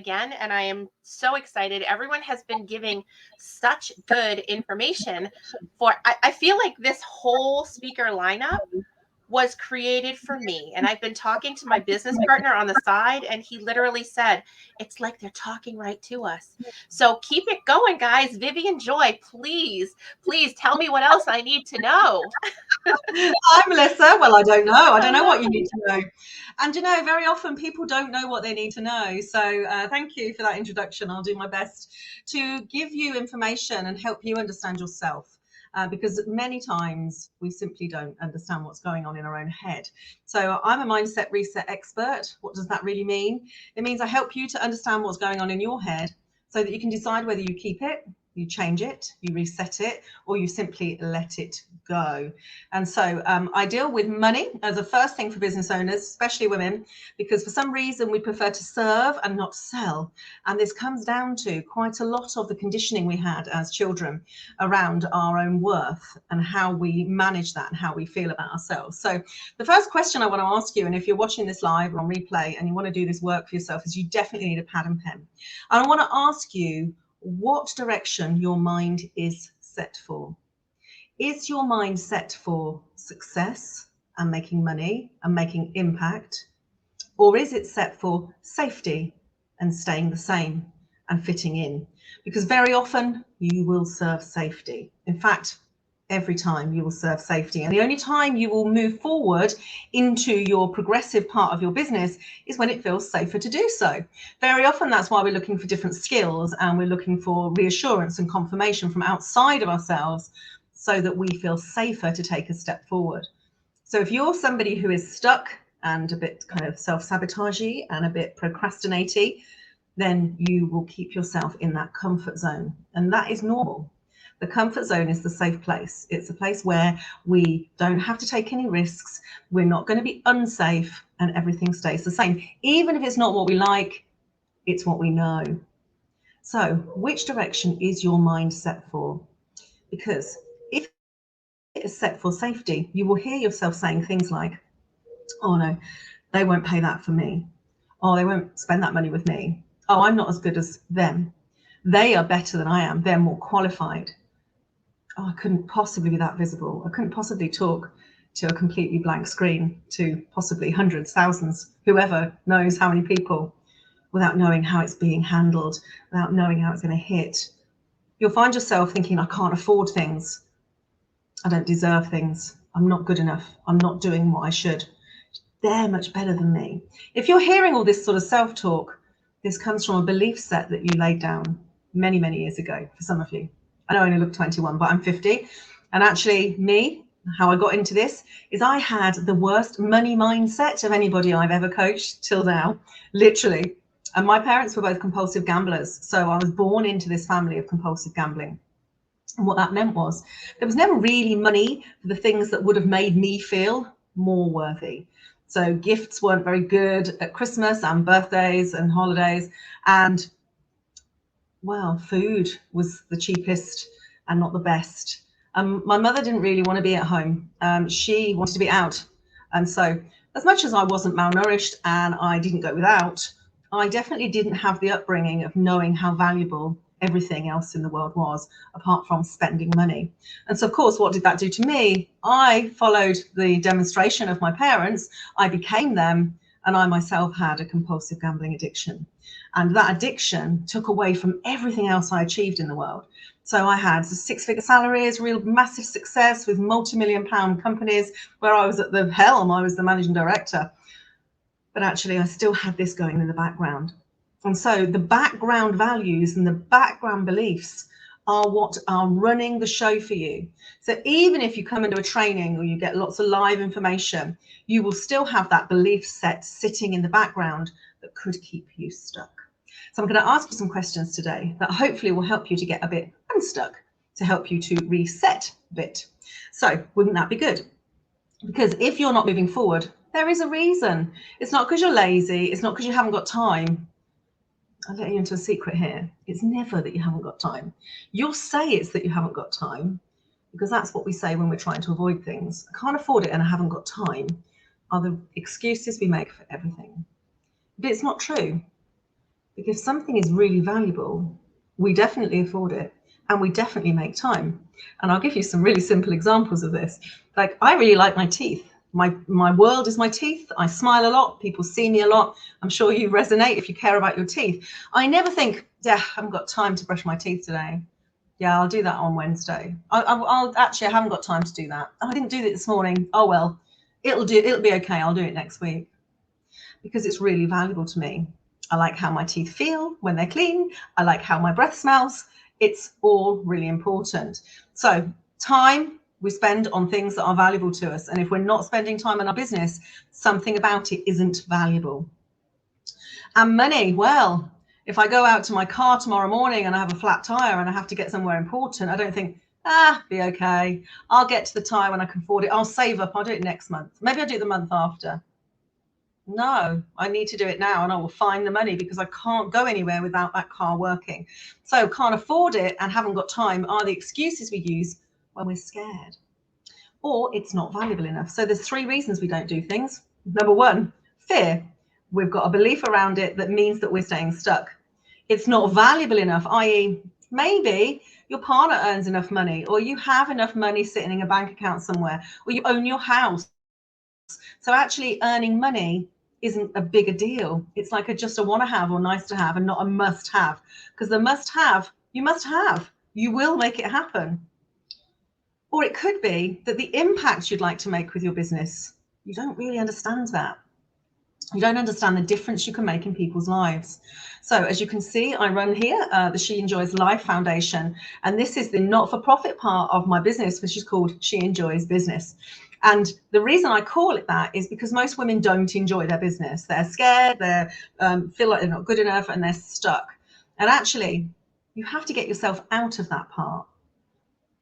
again, and I am so excited. Everyone has been giving such good information I feel like this whole speaker lineup was created for me. And I've been talking to my business partner on the side, and he literally said, it's like they're talking right to us. So keep it going, guys. Vivienne Joy, please tell me what else I need to know. Hi, Melissa. Well, I don't know. I don't know what you need to know. And very often people don't know what they need to know. So thank you for that introduction. I'll do my best to give you information and help you understand yourself. Because many times we simply don't understand what's going on in our own head. So I'm a mindset reset expert. What does that really mean? It means I help you to understand what's going on in your head so that you can decide whether you keep it, you change it, you reset it, or you simply let it go. And so I deal with money as a first thing for business owners, especially women, because for some reason we prefer to serve and not sell. And this comes down to quite a lot of the conditioning we had as children around our own worth and how we manage that and how we feel about ourselves. So the first question I want to ask you, and if you're watching this live or on replay and you want to do this work for yourself, is you definitely need a pad and pen. And I want to ask you what direction your mind is set for. Is your mind set for success and making money and making impact? Or is it set for safety and staying the same and fitting in? Because very often you will serve safety. In fact, every time you will serve safety. And the only time you will move forward into your progressive part of your business is when it feels safer to do so. Very often that's why we're looking for different skills and we're looking for reassurance and confirmation from outside of ourselves so that we feel safer to take a step forward. So if you're somebody who is stuck and a bit kind of self-sabotagey and a bit procrastinating, then you will keep yourself in that comfort zone. And that is normal. The comfort zone is the safe place. It's a place where we don't have to take any risks. We're not going to be unsafe and everything stays the same. Even if it's not what we like, it's what we know. So which direction is your mind set for? Because if it is set for safety, you will hear yourself saying things like, oh no, they won't pay that for me. Oh, they won't spend that money with me. Oh, I'm not as good as them. They are better than I am. They're more qualified. Oh, I couldn't possibly be that visible. I couldn't possibly talk to a completely blank screen to possibly hundreds, thousands, whoever knows how many people, without knowing how it's being handled, without knowing how it's going to hit. You'll find yourself thinking, I can't afford things. I don't deserve things. I'm not good enough. I'm not doing what I should. They're much better than me. If you're hearing all this sort of self-talk, this comes from a belief set that you laid down many, many years ago for some of you. I know I only look 21, but I'm 50. And actually me, how I got into this is I had the worst money mindset of anybody I've ever coached till now, literally. And my parents were both compulsive gamblers. So I was born into this family of compulsive gambling. And what that meant was there was never really money for the things that would have made me feel more worthy. So gifts weren't very good at Christmas and birthdays and holidays. And well, food was the cheapest and not the best. My mother didn't really want to be at home. She wanted to be out. And so as much as I wasn't malnourished and I didn't go without, I definitely didn't have the upbringing of knowing how valuable everything else in the world was, apart from spending money. And so, of course, what did that do to me? I followed the demonstration of my parents. I became them, and I myself had a compulsive gambling addiction. And that addiction took away from everything else I achieved in the world. So I had six-figure salaries, real massive success with multi-million-pound companies where I was at the helm. I was the managing director. But actually, I still had this going in the background. And so the background values and the background beliefs are what are running the show for you. So even if you come into a training or you get lots of live information, you will still have that belief set sitting in the background that could keep you stuck. So I'm going to ask you some questions today that hopefully will help you to get a bit unstuck, to help you to reset a bit. So wouldn't that be good? Because if you're not moving forward, there is a reason. It's not because you're lazy. It's not because you haven't got time. I'll let you into a secret here. It's never that you haven't got time. You'll say it's that you haven't got time because that's what we say when we're trying to avoid things. I can't afford it and I haven't got time are the excuses we make for everything. But it's not true. Because if something is really valuable, we definitely afford it and we definitely make time. And I'll give you some really simple examples of this. Like, I really like my teeth. My world is my teeth. I smile a lot. People see me a lot. I'm sure you resonate if you care about your teeth. I never think, yeah, I haven't got time to brush my teeth today. Yeah, I'll do that on Wednesday. I'll actually, I haven't got time to do that. Oh, I didn't do it this morning. Oh, well, it'll be okay. I'll do it next week, because it's really valuable to me. I like how my teeth feel when they're clean. I like how my breath smells. It's all really important. So time we spend on things that are valuable to us. And if we're not spending time in our business, something about it isn't valuable. And money, well, if I go out to my car tomorrow morning and I have a flat tire and I have to get somewhere important, I don't think, be okay. I'll get to the tire when I can afford it. I'll save up. I'll do it next month. Maybe I'll do it the month after. No, I need to do it now, and I will find the money, because I can't go anywhere without that car working. So can't afford it and haven't got time are the excuses we use when we're scared, or it's not valuable enough. So there's 3 reasons we don't do things. Number 1, fear. We've got a belief around it that means that we're staying stuck. It's not valuable enough, i.e. maybe your partner earns enough money, or you have enough money sitting in a bank account somewhere, or you own your house. So actually earning money isn't a bigger deal. It's like just a want to have or nice to have, and not a must have. Because the must have, you must have. You will make it happen. Or it could be that the impact you'd like to make with your business, you don't really understand that. You don't understand the difference you can make in people's lives. So as you can see, I run here the She Enjoys Life Foundation, and this is the not-for-profit part of my business, which is called She Enjoys Business. And the reason I call it that is because most women don't enjoy their business. They're scared, they feel like they're not good enough, and they're stuck. And actually, you have to get yourself out of that part.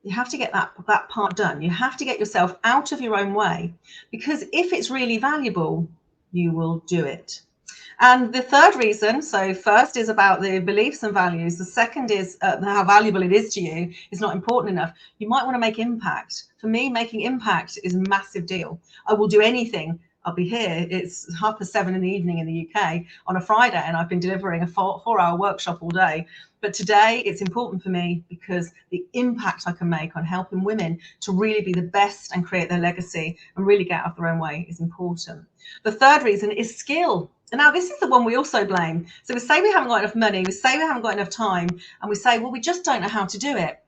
You have to get that part done. You have to get yourself out of your own way, because if it's really valuable, you will do it. And the third reason, so first is about the beliefs and values. The second is how valuable it is to you is not important enough. You might want to make impact. For me, making impact is a massive deal. I will do anything. I'll be here. It's 7:30 in the evening in the UK on a Friday, and I've been delivering a 4-hour workshop all day. But today it's important for me because the impact I can make on helping women to really be the best and create their legacy and really get out of their own way is important. The third reason is skill. And now this is the one we also blame. So we say we haven't got enough money, we say we haven't got enough time, and we say, well, we just don't know how to do it.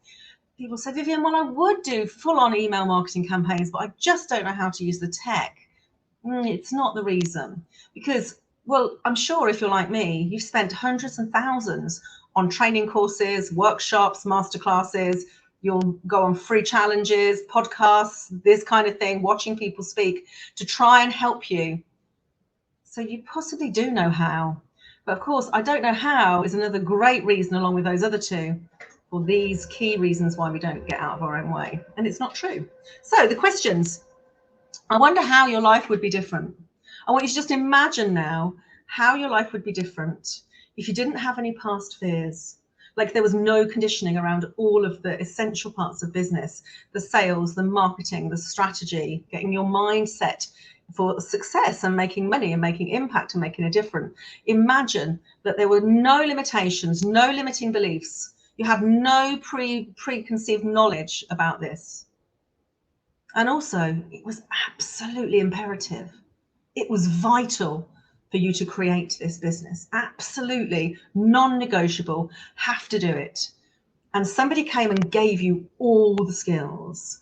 People say, Vivienne, well, I would do full-on email marketing campaigns, but I just don't know how to use the tech. It's not the reason. Because, well, I'm sure if you're like me, you've spent hundreds and thousands on training courses, workshops, masterclasses. You'll go on free challenges, podcasts, this kind of thing, watching people speak to try and help you. So you possibly do know how. But of course, I don't know how is another great reason, along with those other 2, for these key reasons why we don't get out of our own way. And it's not true. So the questions. I wonder how your life would be different. I want you to just imagine now how your life would be different if you didn't have any past fears. Like there was no conditioning around all of the essential parts of business, the sales, the marketing, the strategy, getting your mindset for success and making money and making impact and making a difference. Imagine that there were no limitations, no limiting beliefs. You had no preconceived knowledge about this. And also, it was absolutely imperative. It was vital for you to create this business. Absolutely non-negotiable, have to do it. And somebody came and gave you all the skills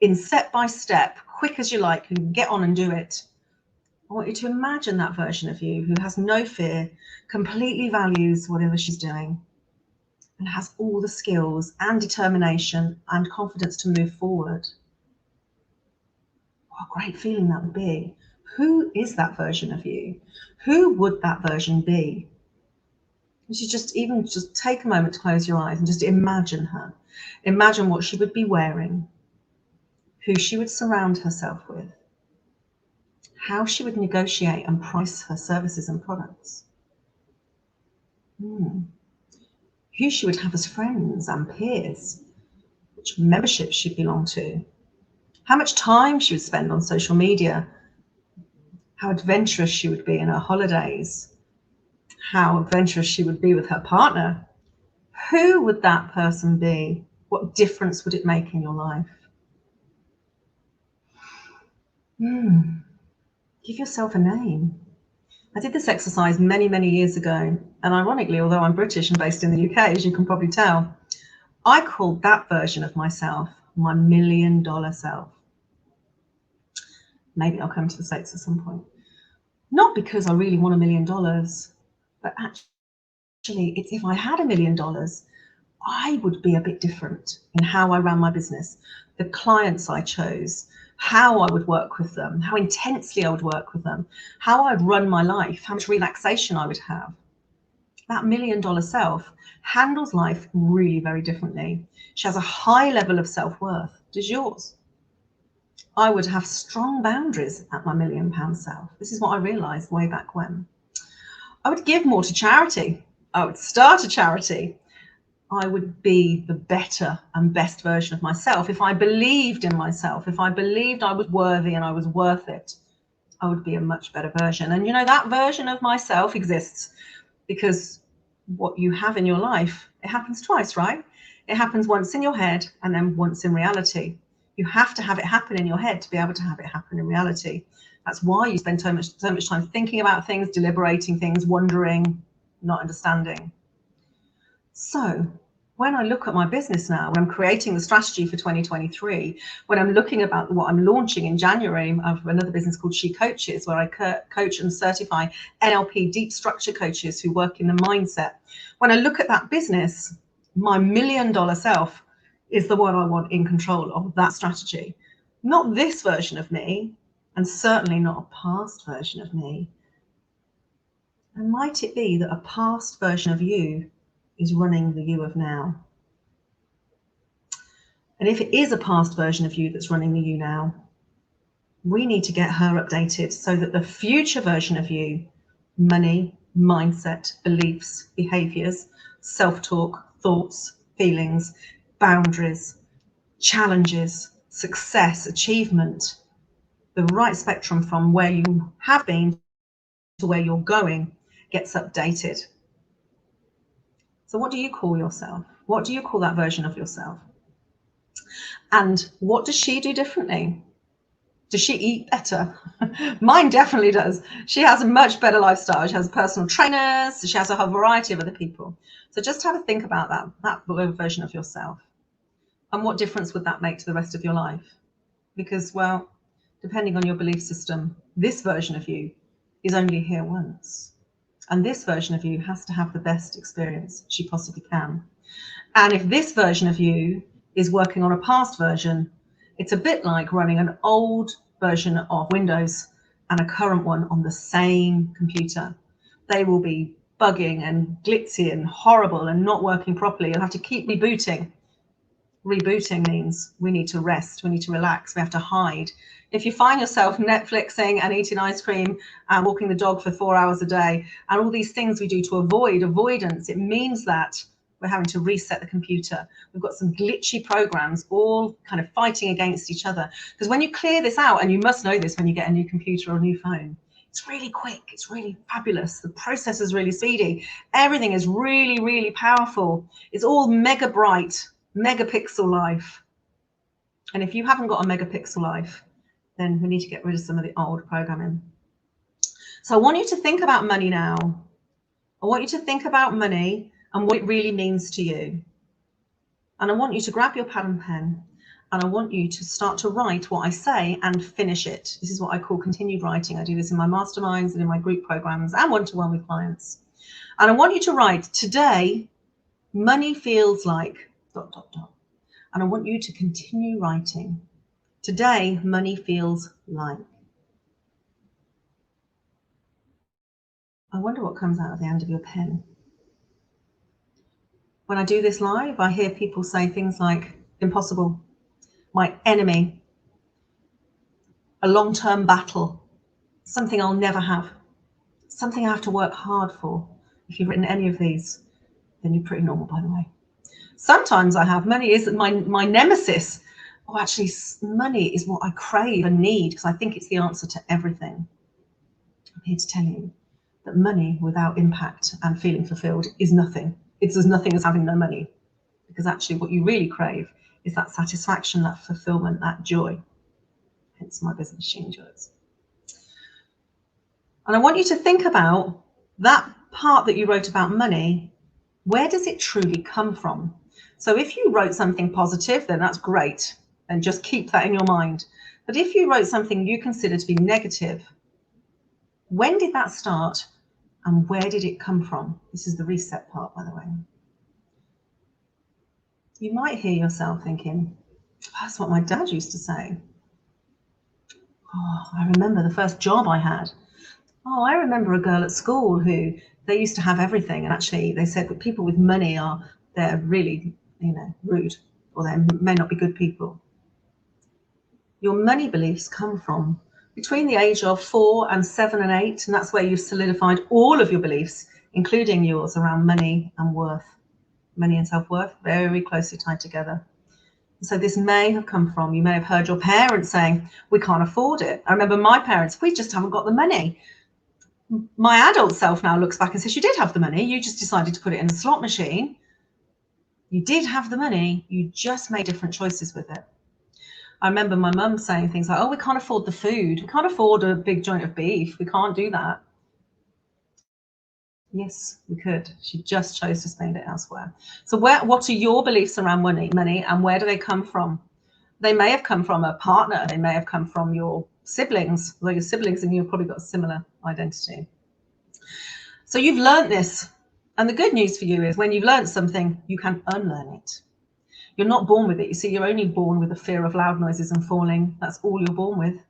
in step by step, quick as you like, and get on and do it. I want you to imagine that version of you who has no fear, completely values whatever she's doing, and has all the skills and determination and confidence to move forward. What a great feeling that would be. Who is that version of you? Who would that version be? You should just take a moment to close your eyes and just imagine her. Imagine what she would be wearing, who she would surround herself with, how she would negotiate and price her services and products, who she would have as friends and peers, which memberships she'd belong to, how much time she would spend on social media, how adventurous she would be in her holidays, how adventurous she would be with her partner, who would that person be? What difference would it make in your life? Give yourself a name. I did this exercise many, many years ago, and ironically, although I'm British and based in the UK, as you can probably tell, I called that version of myself my $1 million self. Maybe I'll come to the States at some point. Not because I really want $1 million, but actually, it's if I had $1 million, I would be a bit different in how I ran my business, the clients I chose, how I would work with them, how intensely I would work with them, how I'd run my life, how much relaxation I would have. That $1 million self handles life really very differently. She has a high level of self-worth. Does yours? I would have strong boundaries at my £1 million self. This is what I realized way back when. I would give more to charity. I would start a charity. I would be the better and best version of myself. If I believed in myself, if I believed I was worthy and I was worth it, I would be a much better version. And you know, that version of myself exists because what you have in your life, it happens twice, right? It happens once in your head and then once in reality. You have to have it happen in your head to be able to have it happen in reality. That's why you spend so much time thinking about things, deliberating things, wondering, not understanding. So when I look at my business now, when I'm creating the strategy for 2023, when I'm looking about what I'm launching in January of another business called She Coaches, where I coach and certify NLP deep structure coaches who work in the mindset. When I look at that business, my $1 million self is the one I want in control of that strategy. Not this version of me, and certainly not a past version of me. And might it be that a past version of you is running the you of now? And if it is a past version of you that's running the you now, we need to get her updated so that the future version of you, money, mindset, beliefs, behaviors, self-talk, thoughts, feelings, boundaries, challenges, success, achievement, the right spectrum from where you have been to where you're going gets updated. So what do you call yourself? What do you call that version of yourself? And what does she do differently? Does she eat better? Mine definitely does. She has a much better lifestyle. She has personal trainers. She has a whole variety of other people. So just have a think about that version of yourself. And what difference would that make to the rest of your life? Because, well, depending on your belief system, this version of you is only here once. And this version of you has to have the best experience she possibly can. And if this version of you is working on a past version, it's a bit like running an old version of Windows and a current one on the same computer. They will be bugging and glitzy and horrible and not working properly. You'll have to keep rebooting. Rebooting means we need to rest, we need to relax, we have to hide. If you find yourself Netflixing and eating ice cream and walking the dog for 4 hours a day and all these things we do to avoid avoidance, it means that we're having to reset the computer. We've got some glitchy programs all kind of fighting against each other. Because when you clear this out, and you must know this when you get a new computer or a new phone, it's really quick, it's really fabulous. The processor is really speedy. Everything is really, really powerful. It's all mega bright, megapixel life. And if you haven't got a megapixel life, then we need to get rid of some of the old programming. So I want you to think about money now. I want you to think about money and what it really means to you. And I want you to grab your pad and pen, and I want you to start to write what I say and finish it. This is what I call continued writing. I do this in my masterminds and in my group programs and one-to-one with clients. And I want you to write, today, money feels like ... And I want you to continue writing. Today, money feels like. I wonder what comes out of the end of your pen. When I do this live, I hear people say things like impossible, my enemy, a long-term battle, something I'll never have, something I have to work hard for. If you've written any of these, then you're pretty normal, by the way. Sometimes I have money is my nemesis. Oh, actually, money is what I crave and need because I think it's the answer to everything. I'm here to tell you that money without impact and feeling fulfilled is nothing. It's as nothing as having no money, because actually what you really crave is that satisfaction, that fulfillment, that joy. Hence my business changes. And I want you to think about that part that you wrote about money. Where does it truly come from? So if you wrote something positive, then that's great, and just keep that in your mind. But if you wrote something you consider to be negative, when did that start and where did it come from? This is the reset part, by the way. You might hear yourself thinking, that's what my dad used to say. Oh, I remember the first job I had. Oh, I remember a girl at school who they used to have everything, and actually they said that people with money they're really, rude, or they may not be good people. Your money beliefs come from between the age of 4 and 7 and 8, and that's where you've solidified all of your beliefs, including yours around money and worth. Money and self-worth, very closely tied together. So this may have come from, you may have heard your parents saying, we can't afford it. I remember my parents, we just haven't got the money. My adult self now looks back and says, you did have the money, you just decided to put it in a slot machine. You did have the money, you just made different choices with it. I remember my mum saying things like, oh, we can't afford the food, we can't afford a big joint of beef, we can't do that. Yes, we could. She just chose to spend it elsewhere. So what are your beliefs around money, and where do they come from? They may have come from a partner, they may have come from your siblings, although your siblings and you have probably got a similar identity. So you've learned this. And the good news for you is when you've learned something, you can unlearn it. You're not born with it. You see, you're only born with the fear of loud noises and falling. That's all you're born with.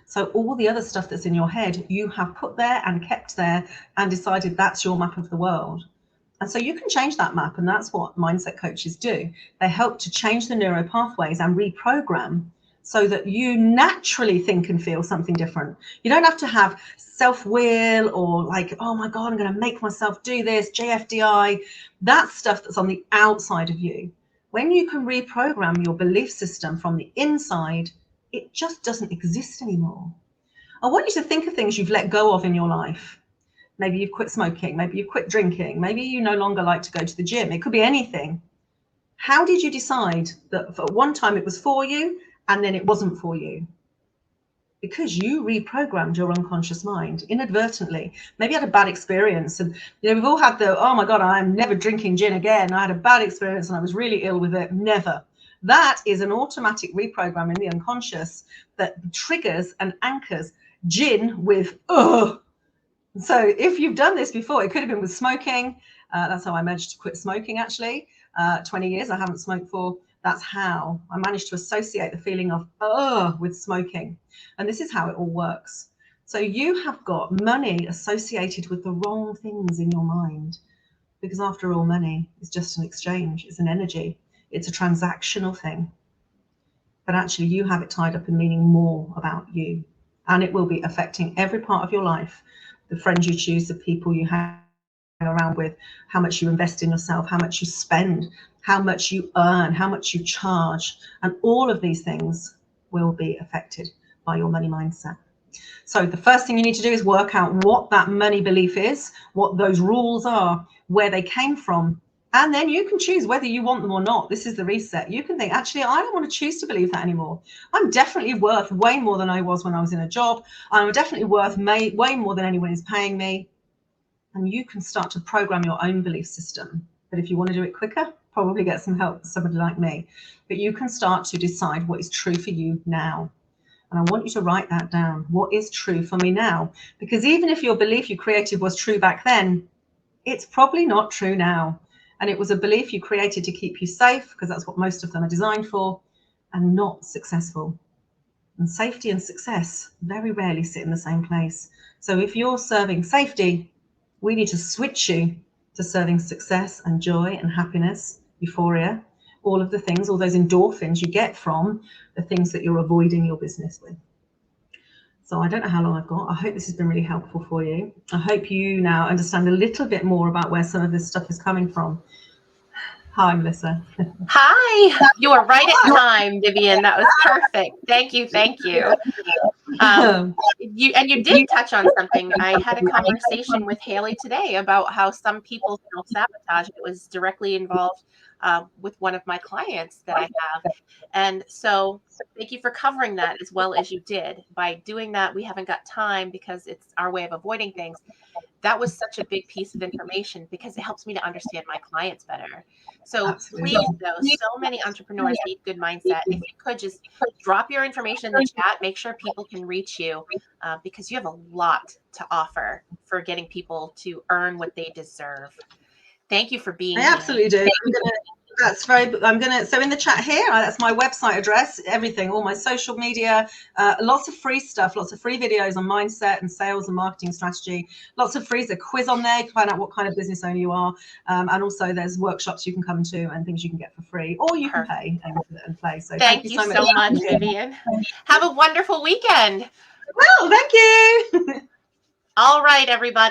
So all the other stuff that's in your head, you have put there and kept there and decided that's your map of the world. And so you can change that map, and that's what mindset coaches do. They help to change the neural pathways and reprogram so that you naturally think and feel something different. You don't have to have self-will or like, oh my God, I'm going to make myself do this, JFDI. That's stuff that's on the outside of you. When you can reprogram your belief system from the inside, it just doesn't exist anymore. I want you to think of things you've let go of in your life. Maybe you've quit smoking, maybe you've quit drinking, maybe you no longer like to go to the gym. It could be anything. How did you decide that at one time it was for you and then it wasn't for you? Because you reprogrammed your unconscious mind inadvertently. Maybe you had a bad experience, and we've all had the, oh my God, I'm never drinking gin again. I had a bad experience and I was really ill with it. Never. That is an automatic reprogram in the unconscious that triggers and anchors gin with, ugh. So if you've done this before, it could have been with smoking. That's how I managed to quit smoking, actually. 20 years I haven't smoked for. That's how I managed to associate the feeling of with smoking. And this is how it all works. So you have got money associated with the wrong things in your mind, because after all, money is just an exchange. It's an energy. It's a transactional thing. But actually you have it tied up in meaning more about you. And it will be affecting every part of your life. The friends you choose, the people you hang around with, how much you invest in yourself, how much you spend, how much you earn, how much you charge. And all of these things will be affected by your money mindset. So the first thing you need to do is work out what that money belief is, what those rules are, where they came from. And then you can choose whether you want them or not. This is the reset. You can think, actually, I don't want to choose to believe that anymore. I'm definitely worth way more than I was when I was in a job. I'm definitely worth way more than anyone is paying me. And you can start to program your own belief system. But if you want to do it quicker, probably get some help with somebody like me. But you can start to decide what is true for you now. And I want you to write that down. What is true for me now? Because even if your belief you created was true back then, it's probably not true now. And it was a belief you created to keep you safe, because that's what most of them are designed for, and not successful. And safety and success very rarely sit in the same place. So if you're serving safety, we need to switch you to serving success and joy and happiness, euphoria, all of the things, all those endorphins you get from the things that you're avoiding your business with. So I don't know how long I've got. I hope this has been really helpful for you. I hope you now understand a little bit more about where some of this stuff is coming from. Hi, Melissa. Hi, you were right at time, Vivienne. That was perfect. Thank you, thank you. You did touch on something. I had a conversation with Haley today about how some people self-sabotage. It was directly involved with one of my clients that I have. And so thank you for covering that as well as you did. By doing that, we haven't got time because it's our way of avoiding things. That was such a big piece of information because it helps me to understand my clients better. So Absolutely. please, though, so many entrepreneurs need good mindset. If you could just drop your information in the chat, make sure people can reach you because you have a lot to offer for getting people to earn what they deserve. Thank you for being I here. absolutely do. So in the chat here, that's my website address, everything, all my social media, lots of free stuff, lots of free videos on mindset and sales and marketing strategy, lots of free, there's a quiz on there, you can find out what kind of business owner you are. And also there's workshops you can come to and things you can get for free, or you can pay and play. So thank you so much, Vivienne. Have a wonderful weekend. Well, thank you. All right, everybody.